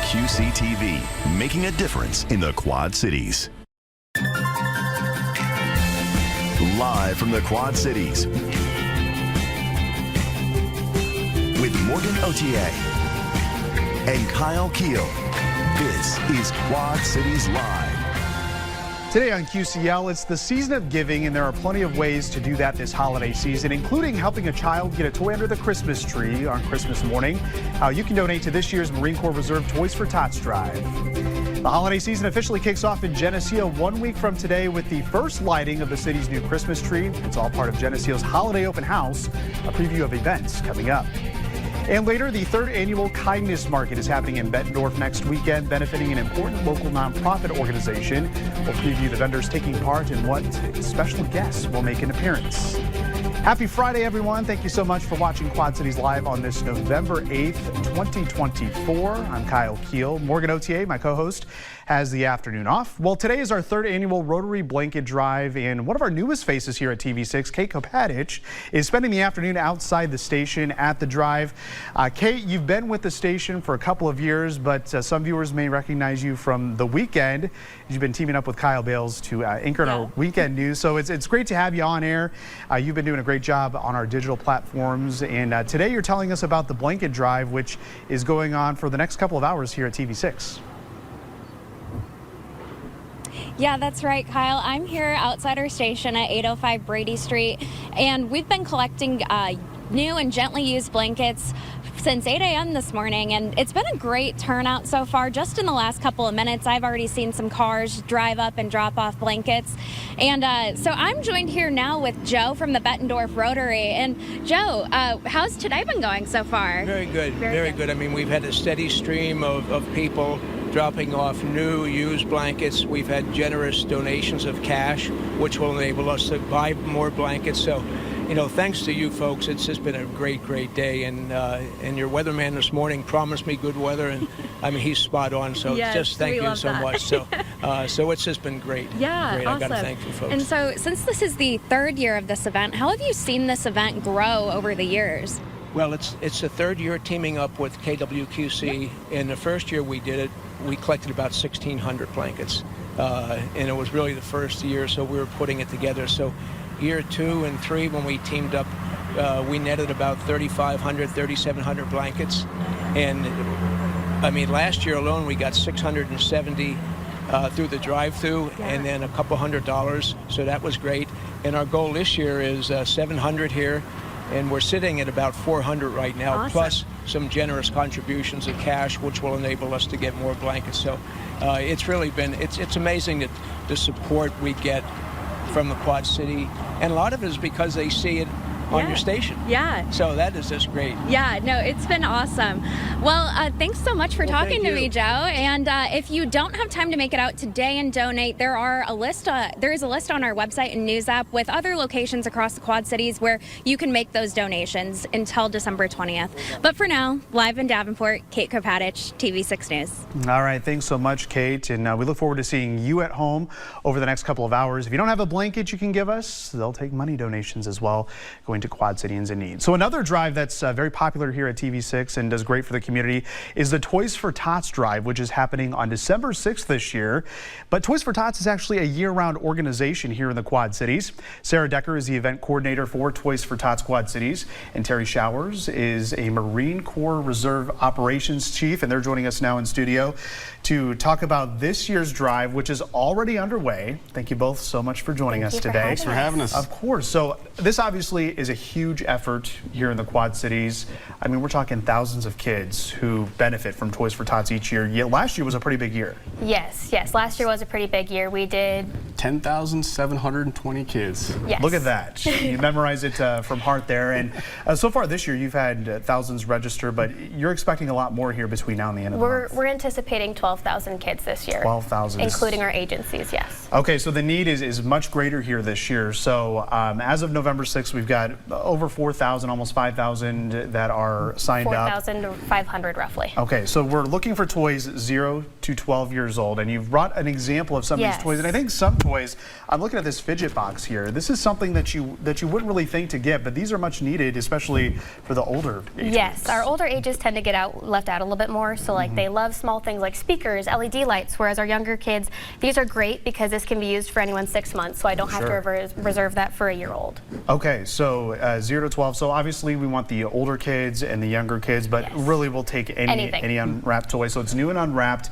KWQC-TV, making a difference in the Quad Cities. Live from the Quad Cities, with Morgan Otier and Kyle Keel, this is Quad Cities Live. Today on QCL, it's the season of giving, and there are plenty of ways to do that this holiday season, including helping a child get a toy under the Christmas tree on Christmas morning. You can donate to this year's Marine Corps Reserve Toys for Tots drive. The holiday season officially kicks off in Geneseo 1 week from today with the first lighting of the city's new Christmas tree. It's all part of Geneseo's Holiday Open House, a preview of events coming up. And later, the third annual Kindness Market is happening in Bettendorf next weekend, benefiting an important local nonprofit organization. We'll preview the vendors taking part and what special guests will make an appearance. Happy Friday, everyone. Thank you so much for watching Quad Cities Live on this November 8th, 2024. I'm Kyle Keel. Morgan Otier, my co-host, has the afternoon off. Well, today is our third annual Rotary Blanket Drive, and one of our newest faces here at TV6, Kate Kopatich, is spending the afternoon outside the station at the drive. Kate, you've been with the station for a couple of years, but some viewers may recognize you from the weekend. You've been teaming up with Kyle Bales to anchor in our weekend news, so it's great to have you on air. You've been doing a great job on our digital platforms, and today you're telling us about the Blanket Drive, which is going on for the next couple of hours here at TV6. Yeah, that's right, Kyle. I'm here outside our station at 805 Brady Street, and we've been collecting new and gently used blankets since 8 a.m. this morning, and it's been a great turnout so far. Just in the last couple of minutes, I've already seen some cars drive up and drop off blankets. And so I'm joined here now with Joe from the Bettendorf Rotary. And Joe, how's today been going so far? Very good, very good. I mean, we've had a steady stream of people dropping off new, used blankets. We've had generous donations of cash, which will enable us to buy more blankets. So, you know, thanks to you folks, it's just been a great day. And your weatherman this morning promised me good weather, and I mean, he's spot on. So yes, just thank you so much. So, so it's just been great. Yeah, great. Awesome. I got to thank you folks. And so, since this is the third year of this event, how have you seen this event grow over the years? Well, it's the third year teaming up with KWQC. In the first year we did it, we collected about 1,600 blankets, and it was really the first year, so we were putting it together. So year 2 and 3, when we teamed up, we netted about 3,500, 3,700 blankets. And I mean, last year alone, we got 670 through the drive-through, and then a couple $100. So that was great. And our goal this year is 700 here. And we're sitting at about 400 right now, awesome. Plus some generous contributions of cash, which will enable us to get more blankets. So it's really been, it's amazing that the support we get from the Quad City. And a lot of it is because they see it on your station. Yeah. So that is just great. Yeah, no, it's been awesome. Well, thanks so much for talking to me, Joe. And if you don't have time to make it out today and donate, there is a list on our website and news app with other locations across the Quad Cities where you can make those donations until December 20th. But for now, live in Davenport, Kate Kopatich, TV6 News. All right, thanks so much, Kate. And we look forward to seeing you at home over the next couple of hours. If you don't have a blanket you can give us, they'll take money donations as well, going to Quad Cityans in need. So another drive that's very popular here at TV6 and does great for the community is the Toys for Tots drive, which is happening on December 6th this year. But Toys for Tots is actually a year-round organization here in the Quad Cities. Sarah Decker is the event coordinator for Toys for Tots Quad Cities, and Terry Showers is a Marine Corps Reserve Operations Chief, and they're joining us now in studio to talk about this year's drive, which is already underway. Thank you both so much for joining us today. Thanks for having us. Of course. So this obviously is a huge effort here in the Quad Cities. I mean, we're talking thousands of kids who benefit from Toys for Tots each year. Yet last year was a pretty big year. Yes. Last year was a pretty big year. We did 10,720 kids. Yes. Look at that. You memorize it from heart there. And so far this year, you've had thousands register, but you're expecting a lot more here between now and the end of the month. We're anticipating 12,000 kids this year. 12,000. Including our agencies, yes. Okay, so the need is much greater here this year. So as of November 6th, we've got over 4,000, almost 5,000 that are signed up. 4,500 2,500 roughly. Okay, so we're looking for toys 0 to 12 years old, and you've brought an example of some of these toys. And I think some toys, I'm looking at this fidget box here. This is something that you wouldn't really think to get, but these are much needed, especially for the older age Yes, groups. our older ages tend to get left out a little bit more. So like they love small things like speakers, LED lights, whereas our younger kids, these are great because this can be used for anyone 6 months, so I don't have to reserve that for a year-old. Okay, so 0 to 12. So obviously we want the older kids and the younger kids, but really we'll take any unwrapped toy. So it's new and unwrapped,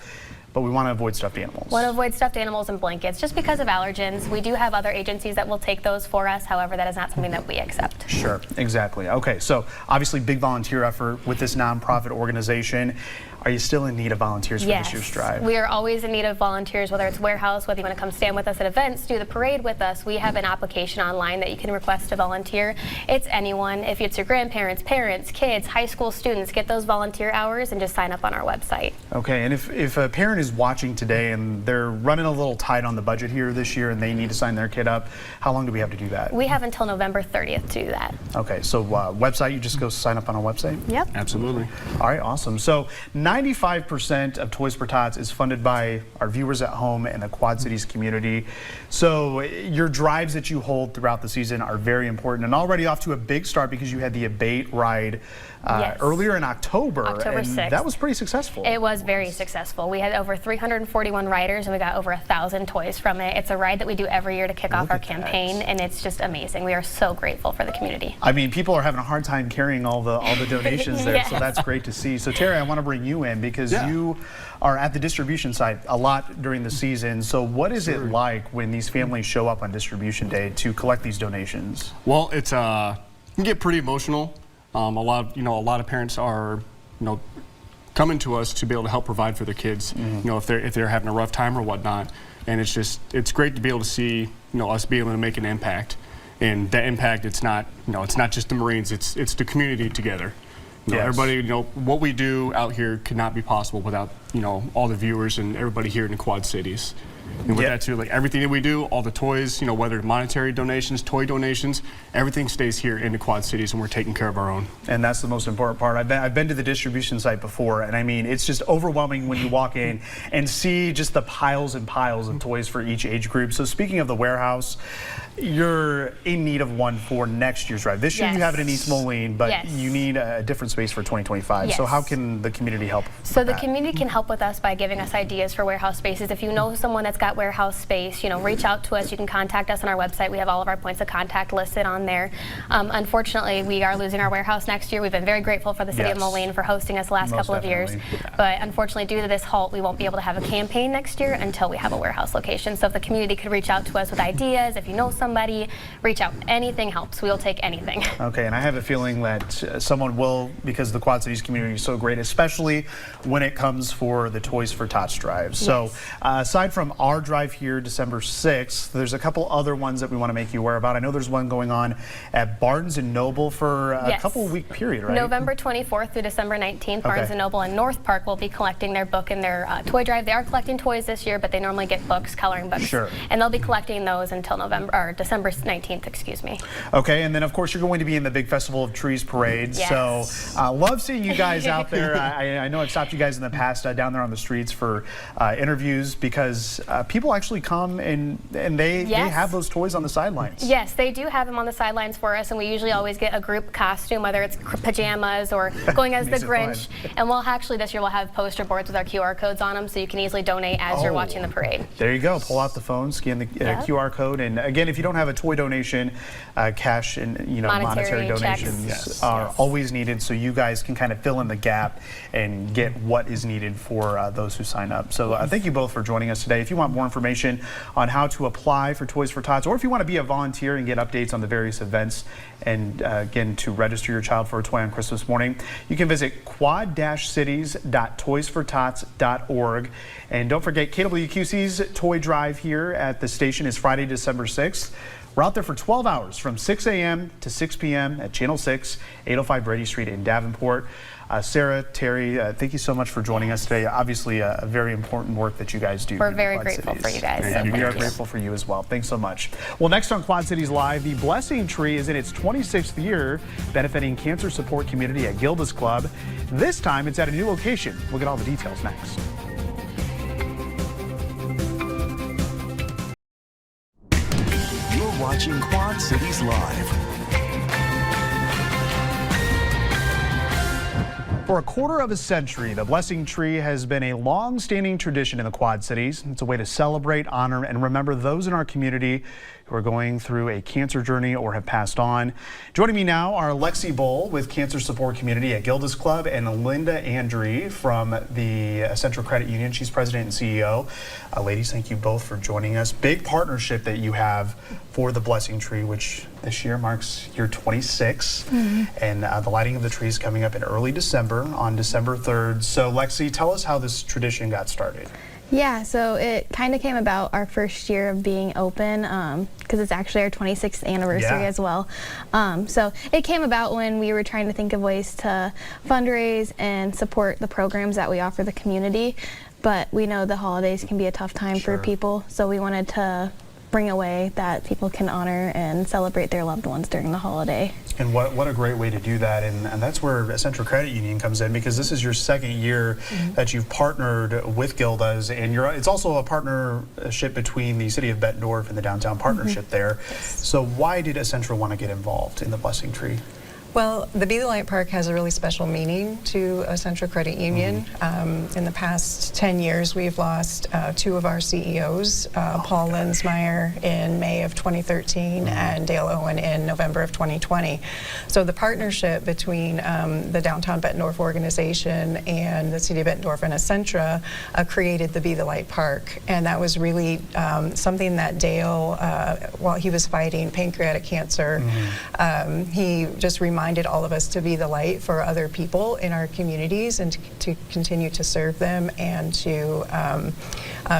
but we want to avoid stuffed animals. Want to avoid stuffed animals and blankets just because of allergens. We do have other agencies that will take those for us. However, that is not something that we accept. Sure, exactly. Okay, so obviously big volunteer effort with this nonprofit organization. Are you still in need of volunteers for this year's drive? We are always in need of volunteers, whether it's warehouse, whether you want to come stand with us at events, do the parade with us. We have an application online that you can request to volunteer. It's anyone. If it's your grandparents, parents, kids, high school students, get those volunteer hours and just sign up on our website. Okay, and if a parent is watching today and they're running a little tight on the budget here this year and they need to sign their kid up, how long do we have to do that? We have until November 30th to do that. Okay, so website, you just go sign up on our website? Yep. Absolutely. All right, awesome. So 95% of Toys for Tots is funded by our viewers at home and the Quad Cities community. So your drives that you hold throughout the season are very important and already off to a big start because you had the Abate ride earlier in October. October and 6th. That was pretty successful. It was very successful. We had over 341 riders and we got over 1,000 toys from it. It's a ride that we do every year to kick off our campaign, and it's just amazing. We are so grateful for the community. I mean, people are having a hard time carrying all the donations there, so that's great to see. So Terry, I want to bring you in because you are at the distribution site a lot during the season. So what is it like when these families show up on distribution day to collect these donations? Well, it's it can get pretty emotional. A lot of parents are coming to us to be able to help provide for their kids. If they're having a rough time or whatnot, and it's great to be able to see us be able to make an impact. And that impact, it's not just the Marines, it's the community together. Everybody, what we do out here could not be possible without all the viewers and everybody here in the Quad Cities. And with that too, like everything that we do, all the toys, whether monetary donations, toy donations, everything stays here in the Quad Cities, and we're taking care of our own. And that's the most important part. I've been to the distribution site before, and I mean, it's just overwhelming when you walk in and see just the piles and piles of toys for each age group. So speaking of the warehouse, you're in need of one for next year's drive. This year you have it in East Moline, but you need a different space for 2025. So how can the community help? So the community can help with us by giving us ideas for warehouse spaces. If you know someone that's got warehouse space, reach out to us. You can contact us on our website. We have all of our points of contact listed on there. Unfortunately, we are losing our warehouse next year. We've been very grateful for the city of Moline for hosting us the last couple of years. But unfortunately, due to this halt, we won't be able to have a campaign next year until we have a warehouse location. So if the community could reach out to us with ideas, if you know somebody, reach out. Anything helps. We'll take anything. Okay, and I have a feeling that someone will, because the Quad Cities community is so great, especially when it comes for the Toys for Tots drive. So aside from our drive here December 6th, there's a couple other ones that we want to make you aware about. I know there's one going on at Barnes & Noble for a couple week period, right? November 24th through December 19th, Barnes & Noble in North Park will be collecting their book and their toy drive. They are collecting toys this year, but they normally get books, coloring books. And they'll be collecting those until December 19th, excuse me. Okay, and then of course you're going to be in the big Festival of Trees parade. So love seeing you guys out there. I know I've stopped you guys in the past down there on the streets for interviews because people actually come and they have those toys on the sidelines. Yes, they do have them on the sidelines for us, and we usually always get a group costume, whether it's pajamas or going as the Grinch. And we'll actually this year we'll have poster boards with our QR codes on them, so you can easily donate as you're watching the parade. There you go. Pull out the phone, scan the QR code, and again, if you don't have a toy donation, cash and monetary donations are always needed, so you guys can kind of fill in the gap and get what is needed for those who sign up. So thank you both for joining us today. If you want more information on how to apply for Toys for Tots, or if you want to be a volunteer and get updates on the various events, and again, to register your child for a toy on Christmas morning, you can visit quad-cities.toysfortots.org. And don't forget, KWQC's toy drive here at the station is Friday, December 6th. We're out there for 12 hours from 6 a.m. to 6 p.m. at Channel 6, 805 Brady Street in Davenport. Sarah, Terry, thank you so much for joining us today. Obviously, a very important work that you guys do. We're very grateful for you guys. And we are grateful for you as well. Thanks so much. Well, next on Quad Cities Live, the Blessing Tree is in its 26th year, benefiting cancer support community at Gilda's Club. This time, it's at a new location. We'll get all the details next. You're watching Quad Cities Live. For a quarter of a century, the Blessing Tree has been a long-standing tradition in the Quad Cities. It's a way to celebrate, honor, and remember those in our community who are going through a cancer journey or have passed on. Joining me now are Lexi Bull with Cancer Support Community at Gilda's Club and Linda Andre from the Central Credit Union. She's president and CEO. Ladies, thank you both for joining us. Big partnership that you have for the Blessing Tree, which this year marks year 26. And the lighting of the tree is coming up in early December, on December 3rd. So Lexi, tell us how this tradition got started. Yeah, so it kind of came about our first year of being open because it's actually our 26th anniversary as well. So it came about when we were trying to think of ways to fundraise and support the programs that we offer the community. But we know the holidays can be a tough time for people, so we wanted to bring a way that people can honor and celebrate their loved ones during the holiday. And what a great way to do that, and that's where Central Credit Union comes in, because this is your second year that you've partnered with Gilda's, and it's also a partnership between the City of Bettendorf and the Downtown Partnership there. So why did Central want to get involved in the Blessing Tree? Well, the Be the Light Park has a really special meaning to Central Credit Union. In the past 10 years, we've lost two of our CEOs, Paul Linsmeyer in May of 2013 and Dale Owen in November of 2020. So the partnership between the Downtown Bettendorf organization and the City of Bettendorf and Essentra created the Be the Light Park. And that was really something that Dale, while he was fighting pancreatic cancer, he just reminded all of us to be the light for other people in our communities and to continue to serve them and to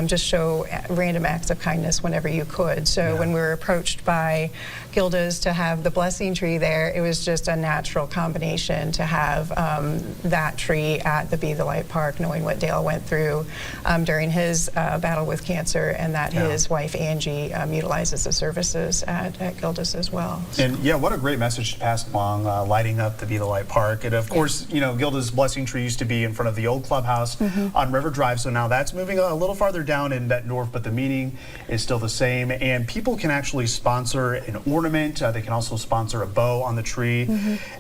just show random acts of kindness whenever you could. So when we were approached by Gilda's to have the Blessing Tree there, it was just a natural combination to have that tree at the Be the Light Park, knowing what Dale went through during his battle with cancer, and that his wife Angie utilizes the services at Gilda's as well. And what a great message to pass along, lighting up the Be the Light Park. And of course, you know, Gilda's Blessing Tree used to be in front of the old clubhouse on River Drive, so now that's moving a little farther down in Bettendorf, but the meaning is still the same. And people can actually sponsor an ornament. They can also sponsor a bow on the tree.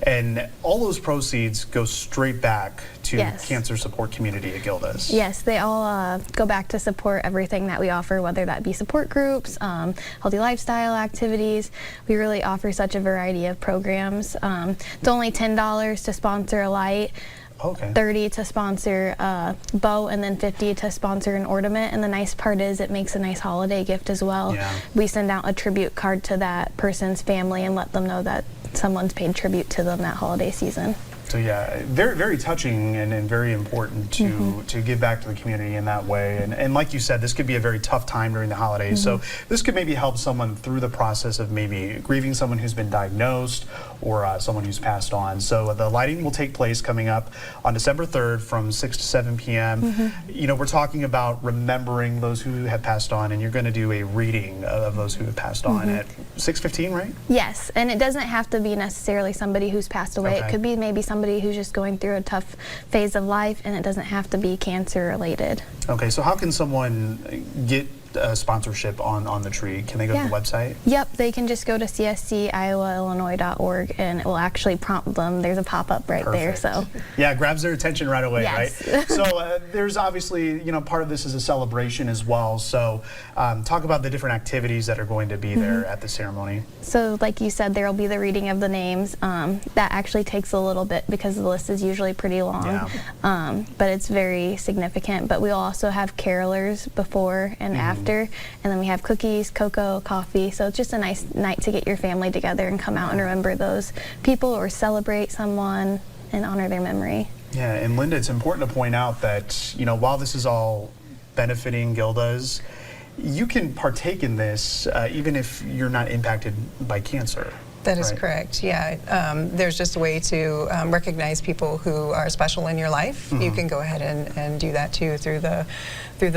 And all those proceeds go straight back to Cancer Support Community at Gilda's. Yes, they all go back to support everything that we offer, whether that be support groups, healthy lifestyle activities. We really offer such a variety of programs. It's only $10 to sponsor a light. $30 to sponsor a bow, and then $50 to sponsor an ornament. And the nice part is it makes a nice holiday gift as well. We send out a tribute card to that person's family and let them know that someone's paid tribute to them that holiday season. So very, very touching and very important to give back to the community in that way. And like you said, this could be a very tough time during the holidays. So this could maybe help someone through the process of maybe grieving someone who's been diagnosed or someone who's passed on. So the lighting will take place coming up on December 3rd from 6 to 7 p.m. You know, we're talking about remembering those who have passed on, and you're going to do a reading of those who have passed on at 6:15, right? Yes, and it doesn't have to be necessarily somebody who's passed away. It could be maybe somebody who's just going through a tough phase of life, and it doesn't have to be cancer related. Okay, so how can someone get sponsorship on the tree? Can they go to the website? Yep, they can just go to csciowaillinois.org and it will actually prompt them. There's a pop-up right there. So grabs their attention right away, right? So there's obviously, you know, part of this is a celebration as well. So talk about the different activities that are going to be there at the ceremony. So like you said, there will be the reading of the names. That actually takes a little bit because the list is usually pretty long, but it's very significant. But we'll also have carolers before and after. And then we have cookies, cocoa, coffee. So it's just a nice night to get your family together and come out and remember those people or celebrate someone and honor their memory. Yeah, and Linda, it's important to point out that, you know, while this is all benefiting Gilda's, you can partake in this even if you're not impacted by cancer. That is Right. correct, yeah. There's just a way to recognize people who are special in your life. You can go ahead and do that too through the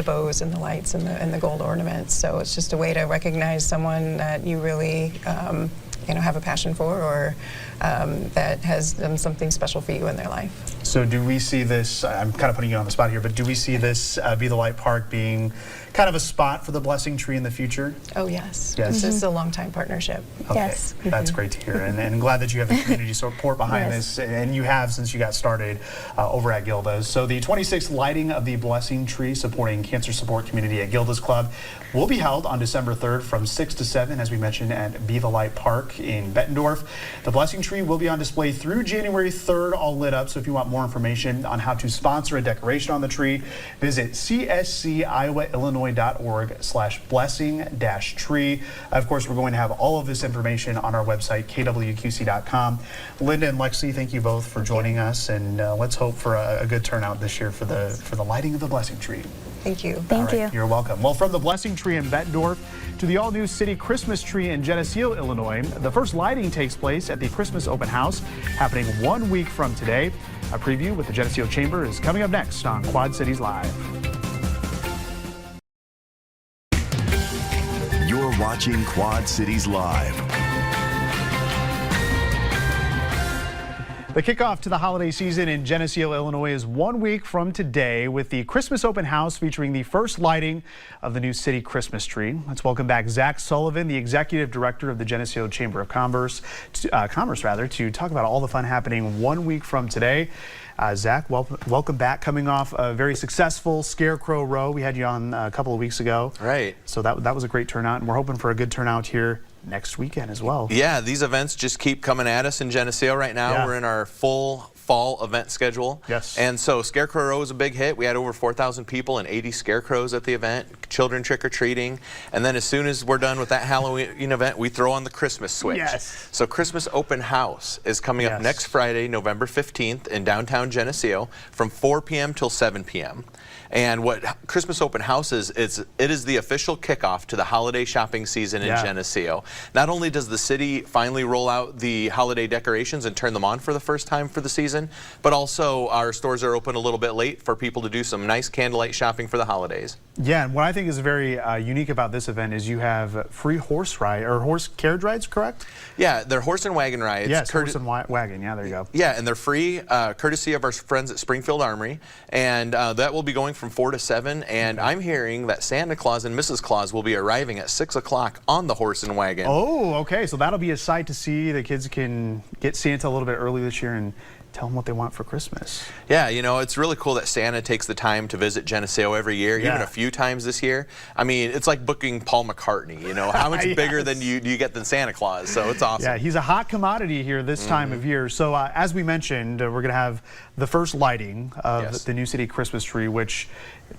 bows and the lights and the gold ornaments. So it's just a way to recognize someone that you really have a passion for, or that has done something special for you in their life. So do we see this, I'm kind of putting you on the spot here, but do we see this Be the Light Park being kind of a spot for the blessing tree in the future? Oh yes, Yes. this is a long-time partnership. Okay. Yes. That's great to hear, and glad that you have the community support behind Yes. this, and you have since you got started over at Gilda's. So the 26th lighting of the blessing tree supporting cancer support community at Gilda's Club will be held on December 3rd from 6 to 7, as we mentioned, at Be the Light Park in Bettendorf. The blessing tree will be on display through January 3rd, all lit up. So if you want more information on how to sponsor a decoration on the tree, visit csciowaillinois.org/blessing-tree. Of course, we're going to have all of this information on our website, kwqc.com. Linda and Lexi, thank you both for joining us, and let's hope for a good turnout this year for the lighting of the blessing tree. Thank you. Thank you. You're welcome. Well, from the blessing tree in Bettendorf to the all-new city Christmas tree in Geneseo, Illinois, the first lighting takes place at the Christmas Open House, happening 1 week from today. A preview with the Geneseo Chamber is coming up next on Quad Cities Live. You're watching Quad Cities Live. The kickoff to the holiday season in Geneseo, Illinois is 1 week from today with the Christmas Open House featuring the first lighting of the new city Christmas tree. Let's welcome back Zach Sullivan, the Executive Director of the Geneseo Chamber of Commerce, to talk about all the fun happening 1 week from today. Zach, welcome back, coming off a very successful Scarecrow Row. We had you on a couple of weeks ago. Right. So that was a great turnout, and we're hoping for a good turnout here next weekend as well. Yeah, these events just keep coming at us in Geneseo right now. Yeah. We're in our full fall event schedule. Yes. And so Scarecrow Row is a big hit. We had over 4,000 people and 80 scarecrows at the event, children trick-or-treating. And then as soon as we're done with that Halloween event, we throw on the Christmas switch. Yes. So Christmas Open House is coming up Yes. next Friday, November 15th in downtown Geneseo from 4 p.m. till 7 p.m. And what Christmas Open House is, it is the official kickoff to the holiday shopping season in Yeah. Geneseo. Not only does the city finally roll out the holiday decorations and turn them on for the first time for the season, but also our stores are open a little bit late for people to do some nice candlelight shopping for the holidays. Yeah, and what I think is very unique about this event is you have free horse carriage rides, correct? Yeah, they're horse and wagon rides. Yes, horse and wagon. Yeah, there you go. Yeah, and they're free, courtesy of our friends at Springfield Armory, and that will be going from 4 to 7. And I'm hearing that Santa Claus and Mrs. Claus will be arriving at 6 o'clock on the horse and wagon. Oh, okay. So that'll be a sight to see. The kids can get Santa a little bit early this year and tell them what they want for Christmas. Yeah, you know, it's really cool that Santa takes the time to visit Geneseo every year, even Yeah. a few times this year. I mean, it's like booking Paul McCartney, you know, how much bigger than do you get than Santa Claus? So it's awesome. Yeah, he's a hot commodity here this time of year. So as we mentioned, we're going to have the first lighting of Yes. the new city Christmas tree, which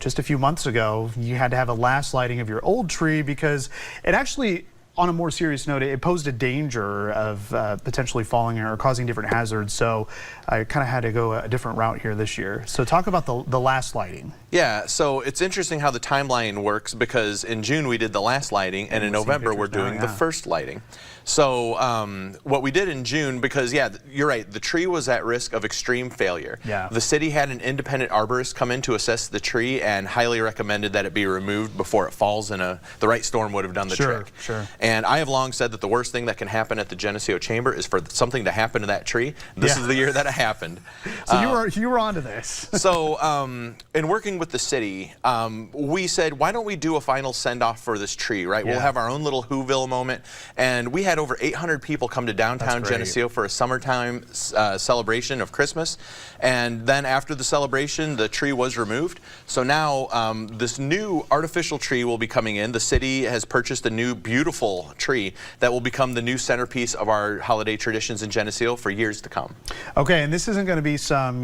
just a few months ago, you had to have a last lighting of your old tree because it actually, on a more serious note, it posed a danger of potentially falling or causing different hazards. So I kind of had to go a different route here this year. So talk about the last lighting. Yeah, so it's interesting how the timeline works because in June we did the last lighting and in we're seeing November we're pictures now, doing the yeah. first lighting. So what we did in June, because yeah, you're right, the tree was at risk of extreme failure. Yeah. The city had an independent arborist come in to assess the tree and highly recommended that it be removed before it falls, and the right storm would have done the trick. Sure. And I have long said that the worst thing that can happen at the Geneseo Chamber is for something to happen to that tree. This Yeah. is the year that it happened. So you were onto this. So in working with the city, we said, why don't we do a final send-off for this tree, right? Yeah. We'll have our own little Whoville moment. And we had over 800 people come to downtown That's great. Geneseo for a summertime celebration of Christmas. And then after the celebration, the tree was removed. So now this new artificial tree will be coming in. The city has purchased a new beautiful tree that will become the new centerpiece of our holiday traditions in Geneseo for years to come. Okay, and this isn't going to be some,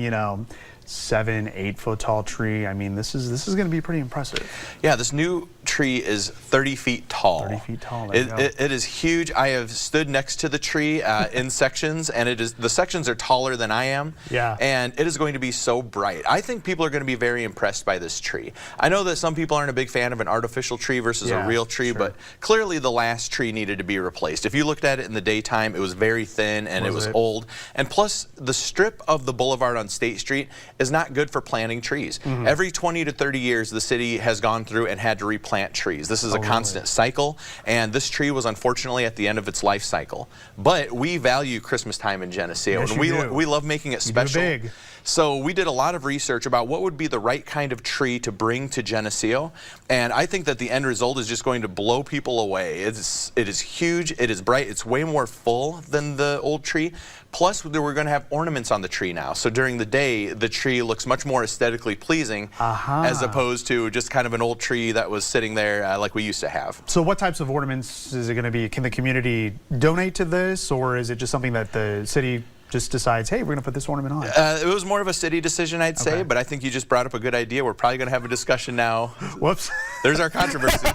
7-8 foot tall tree. I mean, this is going to be pretty impressive. Yeah, this new tree tree is 30 feet tall. 30 feet tall. There you go. It is huge. I have stood next to the tree in sections, and the sections are taller than I am. Yeah. And it is going to be so bright. I think people are going to be very impressed by this tree. I know that some people aren't a big fan of an artificial tree versus a real tree, but clearly the last tree needed to be replaced. If you looked at it in the daytime, it was very thin and it was old. And plus, the strip of the boulevard on State Street is not good for planting trees. Every 20 to 30 years, the city has gone through and had to replant trees. This is a constant cycle, and this tree was unfortunately at the end of its life cycle. But we value Christmas time in Geneseo, Yes, and we love making it special. big. So we did a lot of research about what would be the right kind of tree to bring to Geneseo, and I think that the end result is just going to blow people away. It is huge, it is bright, it's way more full than the old tree. Plus, we're going to have ornaments on the tree now. So during the day, the tree looks much more aesthetically pleasing as opposed to just kind of an old tree that was sitting there like we used to have. So what types of ornaments is it going to be? Can the community donate to this, or is it just something that the city just decides, hey, we're going to put this ornament on? It was more of a city decision, I'd say, but I think you just brought up a good idea. We're probably going to have a discussion now. Whoops. There's our controversy.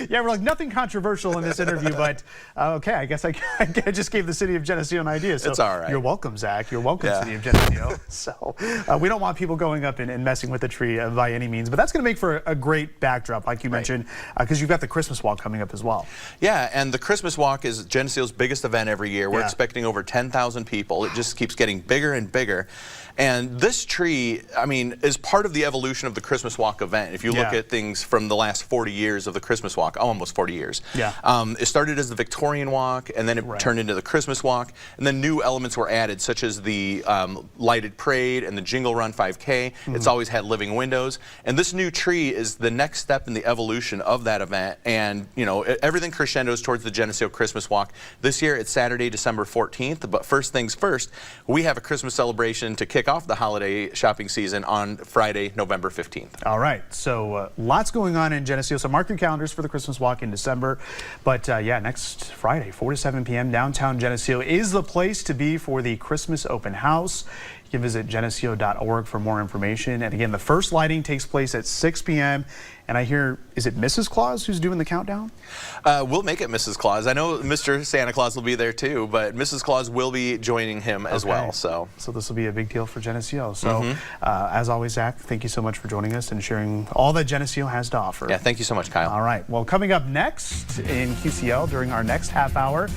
Yeah, we're like, nothing controversial in this interview, but okay, I guess I just gave the city of Geneseo an idea. So it's all right. You're welcome, Zach. You're welcome, city of Geneseo. So we don't want people going up and messing with the tree by any means, but that's going to make for a great backdrop, like you mentioned, because you've got the Christmas walk coming up as well. Yeah, and the Christmas walk is Geneseo's biggest event every year. We're expecting over 10,000 people. It just keeps getting bigger and bigger. And this tree, I mean, is part of the evolution of the Christmas Walk event. If you look at things from the last 40 years of the Christmas Walk, almost 40 years. It started as the Victorian Walk, and then it turned into the Christmas Walk, and then new elements were added, such as the lighted parade and the Jingle Run 5K. It's always had living windows. And this new tree is the next step in the evolution of that event. And, you know, everything crescendos towards the Geneseo Christmas Walk. This year, it's Saturday, December 14th, but first things first, we have a Christmas celebration to kick off the holiday shopping season on Friday, November 15th. All right, so lots going on in Geneseo, so mark your calendars for the Christmas walk in December. But yeah, next Friday, 4 to 7 p.m., downtown Geneseo is the place to be for the Christmas open house. You can visit geneseo.org for more information. And again, the first lighting takes place at 6 p.m. And I hear, is it Mrs. Claus who's doing the countdown? We'll make it Mrs. Claus. I know Mr. Santa Claus will be there too, but Mrs. Claus will be joining him as well. So this will be a big deal for Geneseo. So as always, Zach, thank you so much for joining us and sharing all that Geneseo has to offer. Yeah, thank you so much, Kyle. All right. Well, coming up next in QCL during our next half hour,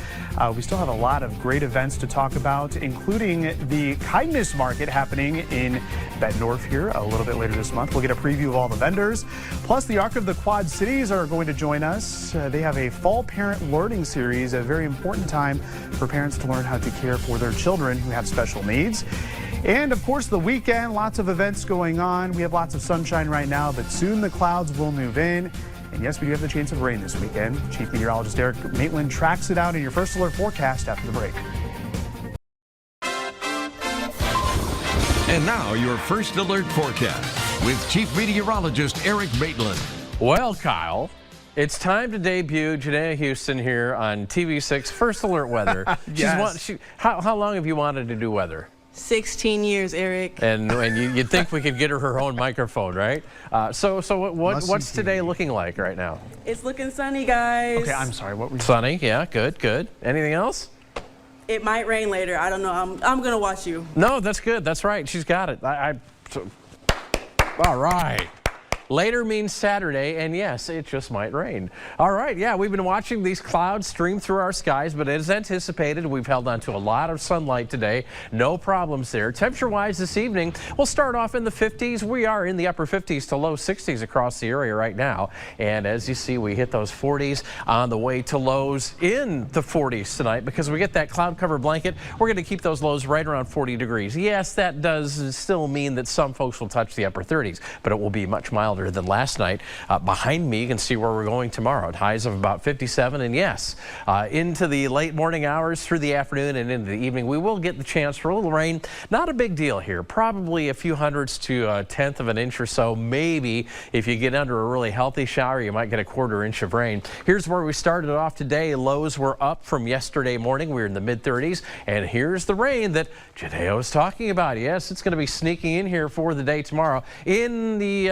we still have a lot of great events to talk about, including the kindness market happening in Bettendorf here a little bit later this month. We'll get a preview of all the vendors. Plus, the Arc of the Quad Cities are going to join us. They have a fall parent learning series, a very important time for parents to learn how to care for their children who have special needs. And of course, the weekend, lots of events going on. We have lots of sunshine right now, but soon the clouds will move in. And yes, we do have the chance of rain this weekend. Chief Meteorologist Eric Maitland tracks it out in your First Alert forecast after the break. And now your First Alert forecast with Chief Meteorologist Eric Maitland. Well, Kyle, it's time to debut Janaea Houston here on TV6 First Alert Weather. How long have you wanted to do weather? 16 years, Eric. And you'd think we could get her own microphone, right? So what's today looking like right now? It's looking sunny, guys. Okay, I'm sorry. What were you Sunny, yeah, good. Anything else? It might rain later. I don't know. I'm gonna watch you. No, that's good. That's right. She's got it. All right. Later means Saturday, and yes, it just might rain. All right, yeah, we've been watching these clouds stream through our skies, but as anticipated, we've held on to a lot of sunlight today. No problems there. Temperature-wise this evening, we'll start off in the 50s. We are in the upper 50s to low 60s across the area right now. And as you see, we hit those 40s on the way to lows in the 40s tonight because we get that cloud cover blanket. We're going to keep those lows right around 40 degrees. Yes, that does still mean that some folks will touch the upper 30s, but it will be much milder than last night. Behind me, you can see where we're going tomorrow. Highs of about 57, and yes, into the late morning hours, through the afternoon, and into the evening, we will get the chance for a little rain. Not a big deal here. Probably a few hundredths to a tenth of an inch or so. Maybe if you get under a really healthy shower, you might get a quarter inch of rain. Here's where we started off today. Lows were up from yesterday morning. We were in the mid-30s, and here's the rain that Janaea was talking about. Yes, it's going to be sneaking in here for the day tomorrow. In the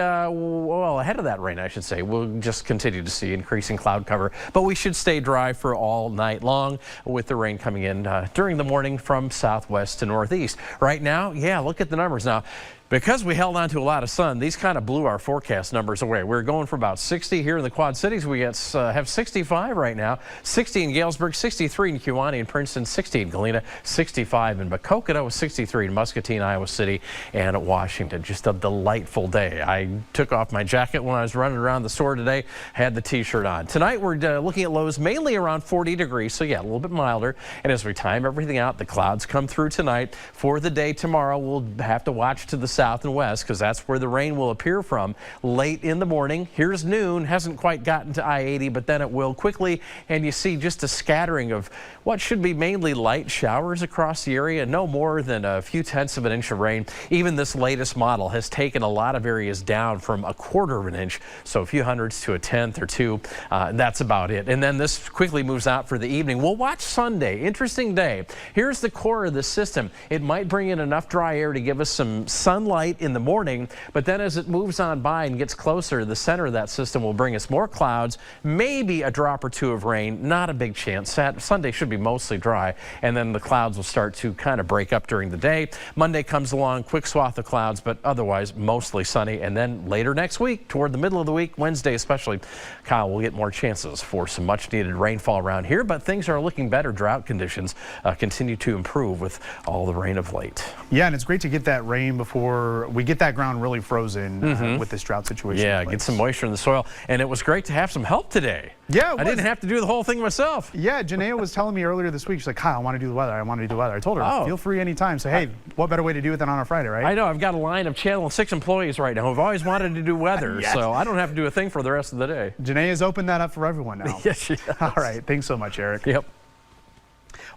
well, ahead of that rain, I should say, we'll just continue to see increasing cloud cover, but we should stay dry for all night long with the rain coming in during the morning from southwest to northeast. Right now, yeah, look at the numbers now. Because we held on to a lot of sun, these kind of blew our forecast numbers away. We're going for about 60 here in the Quad Cities. We have 65 right now, 60 in Galesburg, 63 in Kewanee and Princeton, 60 in Galena, 65 in Maquoketa, 63 in Muscatine, Iowa City, and Washington. Just a delightful day. I took off my jacket when I was running around the store today, had the t-shirt on. Tonight we're looking at lows mainly around 40 degrees, so yeah, a little bit milder. And as we time everything out, the clouds come through tonight. For the day tomorrow, we'll have to watch to the south and west because that's where the rain will appear from late in the morning. Here's noon, hasn't quite gotten to I-80, but then it will quickly, and you see just a scattering of what should be mainly light showers across the area, no more than a few tenths of an inch of rain. Even this latest model has taken a lot of areas down from 1/4 of an inch, so a few hundredths to a tenth or two. That's about it. And then this quickly moves out for the evening. We'll watch Sunday. Interesting day. Here's the core of the system. It might bring in enough dry air to give us some sunlight in the morning, but then as it moves on by and gets closer, the center of that system will bring us more clouds, maybe a drop or two of rain, not a big chance. Sunday should be mostly dry, and then the clouds will start to kind of break up during the day. Monday comes along, quick swath of clouds, but otherwise mostly sunny, and then later next week, toward the middle of the week, Wednesday especially, Kyle, we'll get more chances for some much needed rainfall around here, but things are looking better. Drought conditions continue to improve with all the rain of late. Yeah, and it's great to get that rain before we get that ground really frozen with this drought situation. Yeah, get some moisture in the soil. And it was great to have some help today. Yeah, I didn't have to do the whole thing myself. Yeah, Janaea was telling me earlier this week, she's like, Kyle, I want to do the weather. I want to do the weather. I told her, feel free anytime. So, hey, what better way to do it than on a Friday, right? I know. I've got a line of Channel 6 employees right now who've always wanted to do weather, Yes. so I don't have to do a thing for the rest of the day. Janaea's opened that up for everyone now. Yes, she does. All right. Thanks so much, Eric. Yep.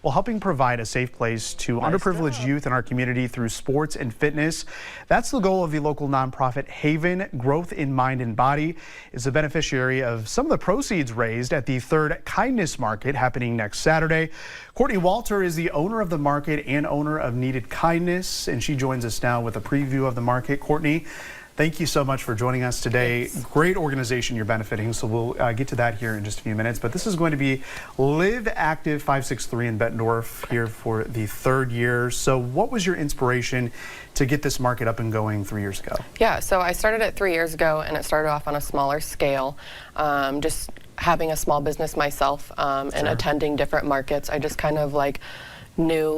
Well, helping provide a safe place to underprivileged youth in our community through sports and fitness. That's the goal of the local nonprofit Haven. Growth in Mind and Body is a beneficiary of some of the proceeds raised at the third Kindness Market happening next Saturday. Courtney Walter is the owner of the market and owner of Needed Kindness, and she joins us now with a preview of the market. Courtney, thank you so much for joining us today. Yes. Great organization you're benefiting, so we'll get to that here in just a few minutes. But this is going to be Live Active 563 in Bettendorf here for the third year. So what was your inspiration to get this market up and going 3 years ago? Yeah, so I started it 3 years ago, and it started off on a smaller scale. Just having a small business myself and attending different markets, I just kind of knew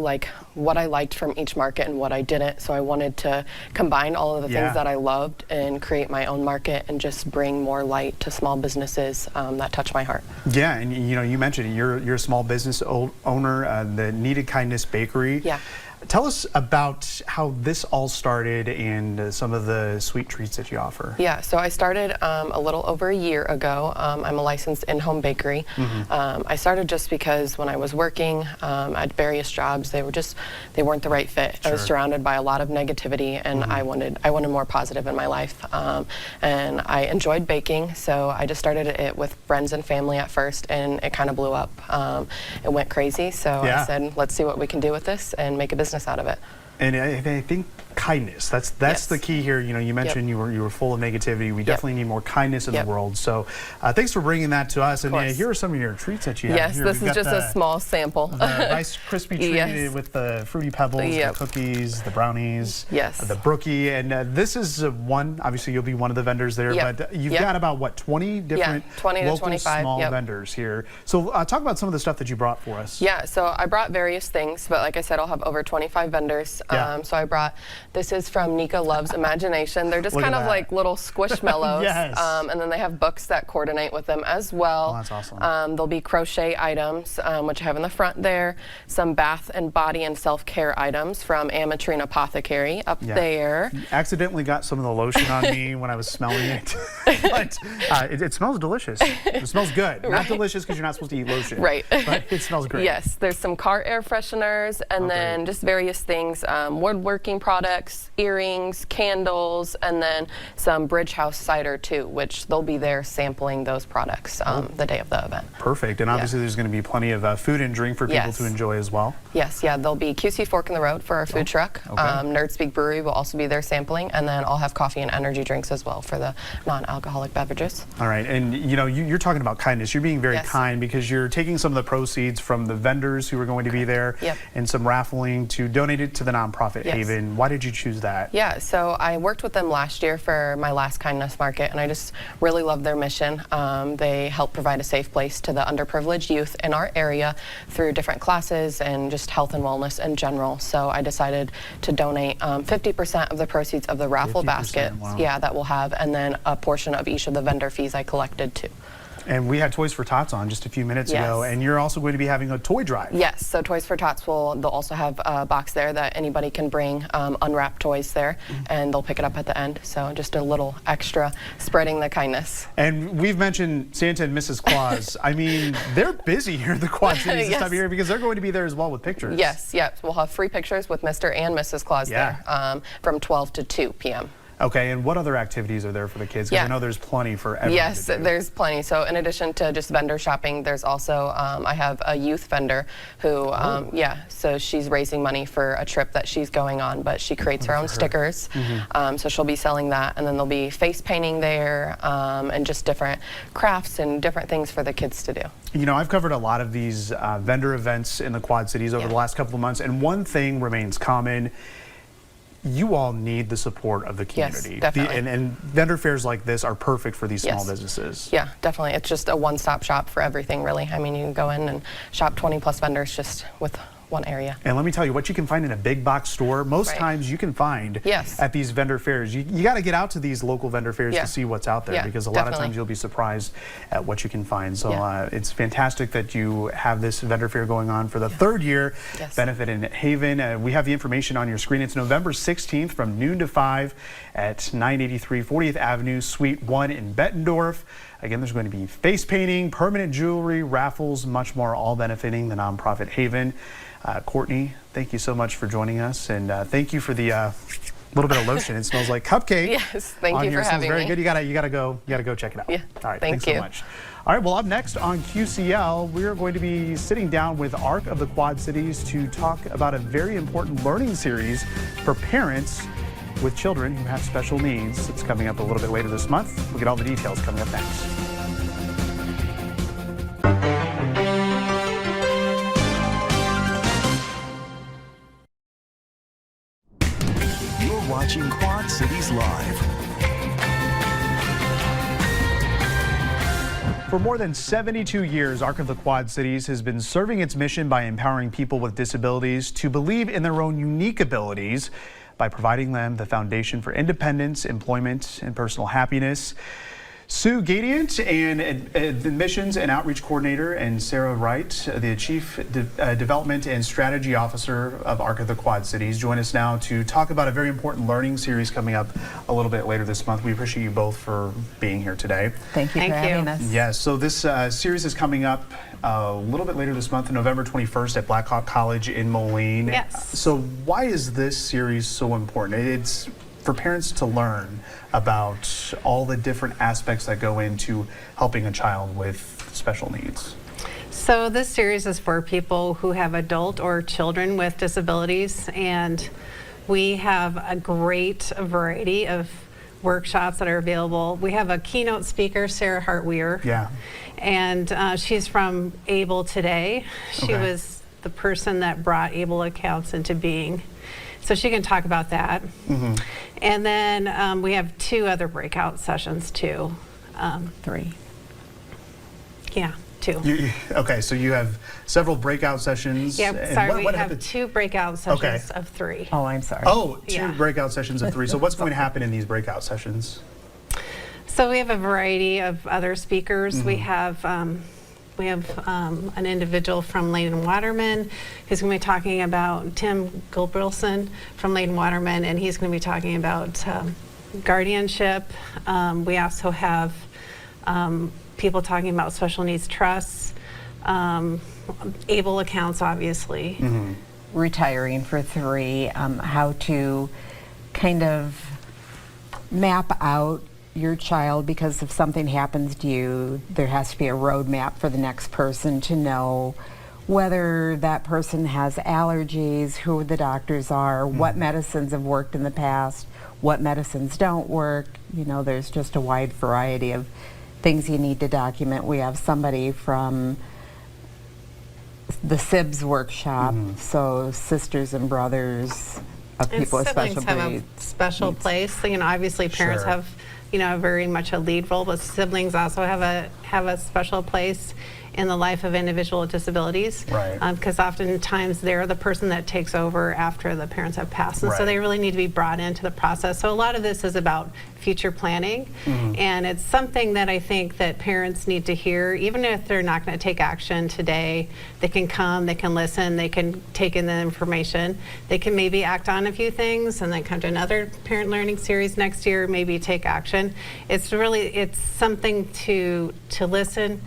what I liked from each market and what I didn't, so I wanted to combine all of the things that I loved and create my own market and just bring more light to small businesses that touch my heart. Yeah, and you mentioned you're a small business owner, the Needed Kindness Bakery. Yeah. Tell us about how this all started and some of the sweet treats that you offer. Yeah, so I started a little over a year ago. I'm a licensed in-home bakery. I started just because when I was working at various jobs, they weren't the right fit. I was surrounded by a lot of negativity, and I wanted more positive in my life. And I enjoyed baking, so I just started it with friends and family at first, and it kind of blew up. It went crazy, so I said, let's see what we can do with this and make a business out of it. And I think kindness, that's the key here. You mentioned you were full of negativity. We definitely need more kindness in the world. So thanks for bringing that to us. And here are some of your treats that you have. Yes, this is just a small sample. The nice crispy treat with the Fruity Pebbles, the cookies, the brownies, the brookie. And this is one, obviously you'll be one of the vendors there, but you've got about, what, 20 different 20 to local 25, small vendors here. So talk about some of the stuff that you brought for us. Yeah, so I brought various things, but like I said, I'll have over 25 vendors. So I brought, this is from Nika Love's Imagination. They're just kind of like little squishmallows. And then they have books that coordinate with them as well. Oh, that's awesome. There'll be crochet items, which I have in the front there. Some bath and body and self-care items from Ametrine Apothecary up there. You accidentally got some of the lotion on me when I was smelling it. But it smells delicious. It smells good. Not delicious because you're not supposed to eat lotion. Right. But it smells great. Yes, there's some car air fresheners and then just various things, woodworking products. products, earrings, candles, and then some Bridge House cider too, which they'll be there sampling those products the day of the event. Perfect. And obviously there's going to be plenty of food and drink for people to enjoy as well. Yes, yeah, there'll be QC Fork in the Road for our food truck. Nerd Speak Brewery will also be there sampling, and then I'll have coffee and energy drinks as well for the non-alcoholic beverages. All right, and you know, you're talking about kindness. You're being very kind because you're taking some of the proceeds from the vendors who are going to be there and some raffling to donate it to the nonprofit Haven. Why did you choose that? Yeah, so I worked with them last year for my last kindness market, and I just really love their mission. They help provide a safe place to the underprivileged youth in our area through different classes and just health and wellness in general. So I decided to donate 50% of the proceeds of the raffle basket, that we'll have, and then a portion of each of the vendor fees I collected too. And we had Toys for Tots on just a few minutes ago, and you're also going to be having a toy drive. Yes, so Toys for Tots they'll also have a box there that anybody can bring unwrapped toys there, and they'll pick it up at the end. So just a little extra spreading the kindness. And we've mentioned Santa and Mrs. Claus. I mean, they're busy here in the Quad Cities this time of year because they're going to be there as well with pictures. Yes, we'll have free pictures with Mr. and Mrs. Claus there from 12 to 2 p.m. Okay, and what other activities are there for the kids? Because I know there's plenty for everyone. Yes, there's plenty. So in addition to just vendor shopping, there's also, I have a youth vendor who, so she's raising money for a trip that she's going on, but she creates her own stickers. So she'll be selling that, and then there'll be face painting there and just different crafts and different things for the kids to do. You know, I've covered a lot of these vendor events in the Quad Cities over the last couple of months, and one thing remains common. You all need the support of the community. Yes, definitely. And vendor fairs like this are perfect for these small businesses. Yeah, definitely. It's just a one-stop shop for everything, really. I mean, you can go in and shop 20+ vendors just with one area. And let me tell you, what you can find in a big box store, most times you can find at these vendor fairs. You got to get out to these local vendor fairs to see what's out there because a lot of times you'll be surprised at what you can find. So it's fantastic that you have this vendor fair going on for the third year, Benefit in Haven. We have the information on your screen. It's November 16th from noon to 5 at 983 40th Avenue, Suite 1 in Bettendorf. Again, there's going to be face painting, permanent jewelry, raffles, much more, all benefiting the nonprofit Haven. Courtney, thank you so much for joining us, and thank you for the little bit of lotion. It smells like cupcake. Yes, thank you for having me. Very good. You gotta go check it out. Yeah. All right. Thanks so much. All right. Well, up next on QCL, we're going to be sitting down with ARC of the Quad Cities to talk about a very important learning series for parents with children who have special needs. It's coming up a little bit later this month. We'll get all the details coming up next. Watching Quad Cities Live. For more than 72 years, ARC of the Quad Cities has been serving its mission by empowering people with disabilities to believe in their own unique abilities by providing them the foundation for independence, employment, and personal happiness. Sue Gadiant, an admissions and outreach coordinator, and Sarah Wright, the Chief Development and Strategy Officer of ARC of the Quad Cities, join us now to talk about a very important learning series coming up a little bit later this month. We appreciate you both for being here today. Thank you for having us. Yes, so this series is coming up a little bit later this month, November 21st at Blackhawk College in Moline. Yes. So why is this series so important? It's for parents to learn about all the different aspects that go into helping a child with special needs. So this series is for people who have adult or children with disabilities, and we have a great variety of workshops that are available. We have a keynote speaker, Sarah Hartweir. Yeah. And she's from Able Today. She was the person that brought Able Accounts into being. So she can talk about that. And then we have 2 other breakout sessions too. 3. Yeah, 2. Okay, so you have several breakout sessions. Yeah, sorry, we have 2 breakout sessions of 3. Oh, I'm sorry. Oh, 2 breakout sessions of 3. So what's going to happen in these breakout sessions? So we have a variety of other speakers. We have an individual from Layton Waterman who's going to be talking about Tim Gilbrilson from Layton Waterman, and he's going to be talking about guardianship. We also have people talking about special needs trusts, Able Accounts, obviously. Retiring for 3, how to kind of map out your child, because if something happens to you, there has to be a roadmap for the next person to know whether that person has allergies, who the doctors are, what medicines have worked in the past, what medicines don't work. You know, there's just a wide variety of things you need to document. We have somebody from the SIBS workshop, so sisters and brothers of people with special siblings have a special place. You know, obviously parents have, you know, very much a lead role, but siblings also have a special place in the life of individual with disabilities. Right. Because oftentimes they're the person that takes over after the parents have passed. And so they really need to be brought into the process. So a lot of this is about future planning. And it's something that I think that parents need to hear, even if they're not going to take action today. They can come, they can listen, they can take in the information. They can maybe act on a few things and then come to another parent learning series next year, maybe take action. It's really, it's something to listen,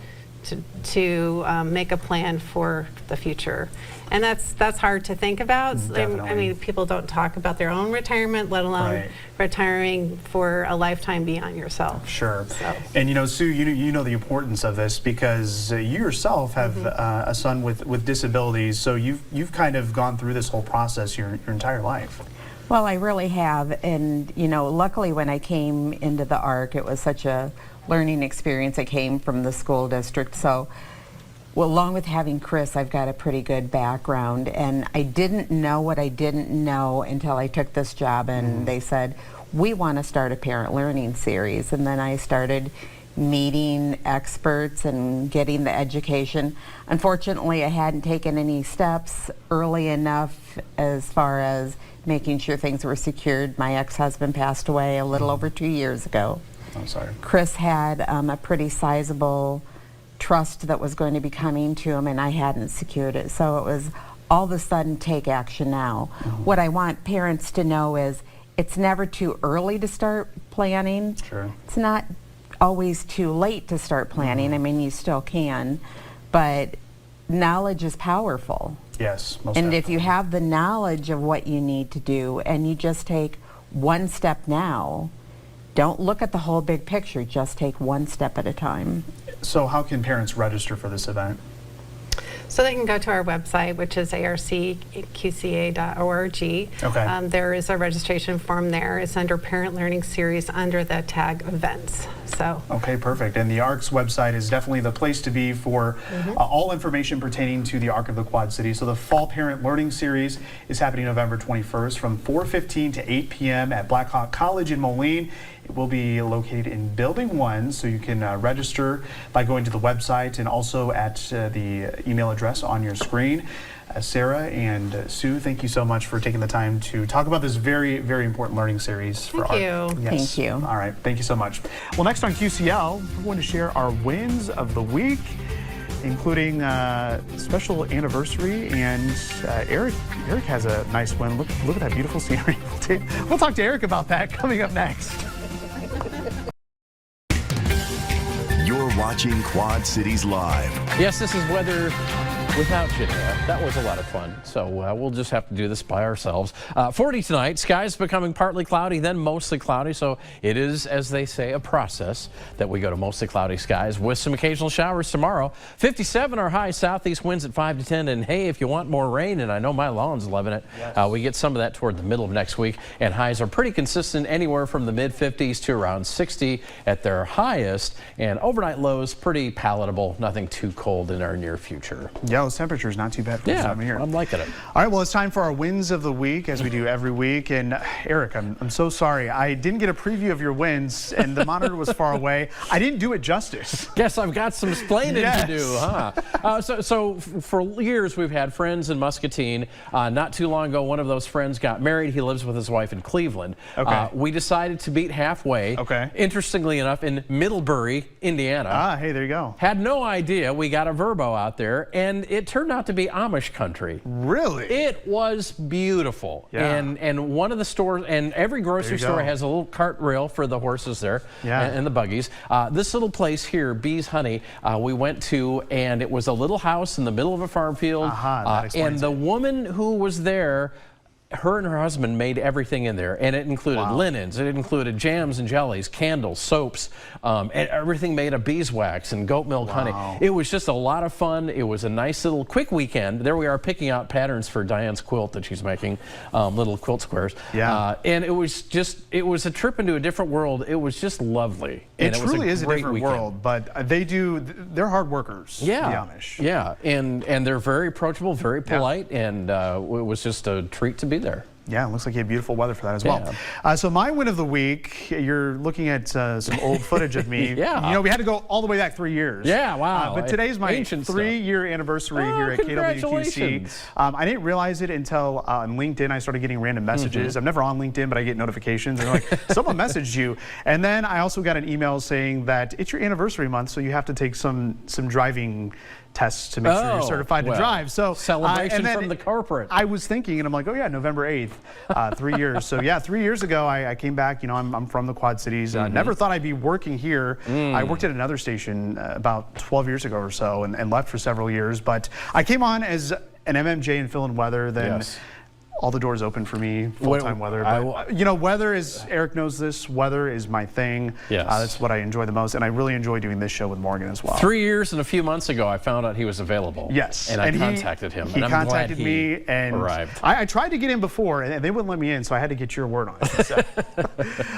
to make a plan for the future. And that's hard to think about. I mean, people don't talk about their own retirement, let alone retiring for a lifetime beyond yourself. Sure. And you know, Sue, you know the importance of this because you yourself have a son with disabilities, so you've kind of gone through this whole process your entire life. Well, I really have, and you know, luckily when I came into the ARC, it was such a learning experience. I came from the school district, so well, along with having Chris, I've got a pretty good background, and I didn't know what I didn't know until I took this job, and they said, we want to start a parent learning series, and then I started meeting experts and getting the education. Unfortunately, I hadn't taken any steps early enough as far as making sure things were secured. My ex-husband passed away a little over 2 years ago. I'm sorry. Chris had a pretty sizable trust that was going to be coming to him, and I hadn't secured it. So it was all of a sudden take action now. What I want parents to know is it's never too early to start planning. Sure. It's not always too late to start planning. I mean, you still can, but knowledge is powerful. Yes, most And definitely. if you have the knowledge of what you need to do and you just take one step now, don't look at the whole big picture, just take one step at a time. So how can parents register for this event? So they can go to our website, which is arcqca.org. Okay. There is a registration form there. It's under Parent Learning Series under the tag Events. So. Okay, perfect. And the ARC's website is definitely the place to be for all information pertaining to the ARC of the Quad Cities. So the Fall Parent Learning Series is happening November 21st from 4:15 to 8 p.m. at Blackhawk College in Moline. It will be located in Building 1, so you can register by going to the website and also at the email address on your screen. Sarah and Sue, thank you so much for taking the time to talk about this very, very important learning series for Thank ARC. you. Yes. Thank you. All right, thank you so much. Well, next on QCL, we're going to share our wins of the week, including special anniversary, and Eric has a nice win. Look at that beautiful scenery. We'll talk to Eric about that coming up next. You're watching Quad Cities Live. Yes, this is weather without Janelle. That was a lot of fun. So we'll just have to do this by ourselves. 40 tonight. Skies becoming partly cloudy, then mostly cloudy. So it is, as they say, a process that we go to mostly cloudy skies with some occasional showers tomorrow. 57 our high. Southeast winds at 5 to 10. And hey, if you want more rain, and I know my lawn's loving it, we get some of that toward the middle of next week. And highs are pretty consistent, anywhere from the mid-50s to around 60 at their highest. And overnight lows pretty palatable. Nothing too cold in our near future. Yeah, those temperatures not too bad for this time of year. I'm liking it. All right, well, it's time for our wins of the week, as we do every week. And Eric, I'm so sorry. I didn't get a preview of your wins, and the monitor was far away. I didn't do it justice. Guess I've got some explaining to do, huh? So for years, we've had friends in Muscatine. Not too long ago, one of those friends got married. He lives with his wife in Cleveland. Okay. We decided to meet halfway. Okay. Interestingly enough, in Middlebury, Indiana. Ah, hey, there you go. Had no idea. We got a Verbo out there, and it turned out to be Amish country. Really? It was beautiful. Yeah. And one of the stores, and every grocery store has a little cart rail for the horses there, and the buggies. This little place here, Bees Honey, we went to, and it was a little house in the middle of a farm field. That explains and the woman who was there, her and her husband made everything in there, and it included linens, it included jams and jellies, candles, soaps, and everything made of beeswax and goat milk honey. It was just a lot of fun. It was a nice little quick weekend. There we are picking out patterns for Diane's quilt that she's making, little quilt squares. And it was a trip into a different world. It was just lovely. It truly is a different world, but they're hard workers, the Amish. Yeah, and they're very approachable, very polite, and it was just a treat to be there. Yeah, it looks like you had beautiful weather for that as well. So my win of the week, you're looking at some old footage of me. You know, we had to go all the way back 3 years. But today's my 3-year anniversary here at KWQC. I didn't realize it until on LinkedIn I started getting random messages. I'm never on LinkedIn, but I get notifications. And they're like, someone messaged you. And then I also got an email saying that it's your anniversary month, so you have to take some driving tests to make sure you're certified to drive. So celebration from the corporate. I was thinking, and I'm like, oh yeah, November 8th, 3 years. So yeah, 3 years ago, I came back. You know, I'm from the Quad Cities. Never thought I'd be working here. I worked at another station about 12 years ago or so, and left for several years. But I came on as an MMJ in Phil and Weather. Then all the doors open for me, full-time weather. But, you know, weather is, Eric knows this, weather is my thing. That's what I enjoy the most, and I really enjoy doing this show with Morgan as well. 3 years and a few months ago, I found out he was available. And I contacted him. He contacted me, and arrived. I tried to get in before, and they wouldn't let me in, so I had to get your word on it. So.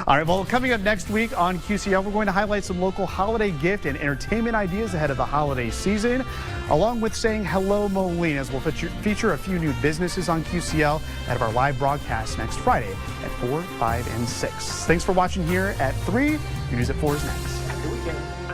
All right, well, coming up next week on QCL, we're going to highlight some local holiday gift and entertainment ideas ahead of the holiday season, along with saying hello, Moline, as we'll feature a few new businesses on QCL ahead of our live broadcast next Friday at 4, 5, and 6. Thanks for watching here at 3. Your news at 4 is next. Have a good weekend.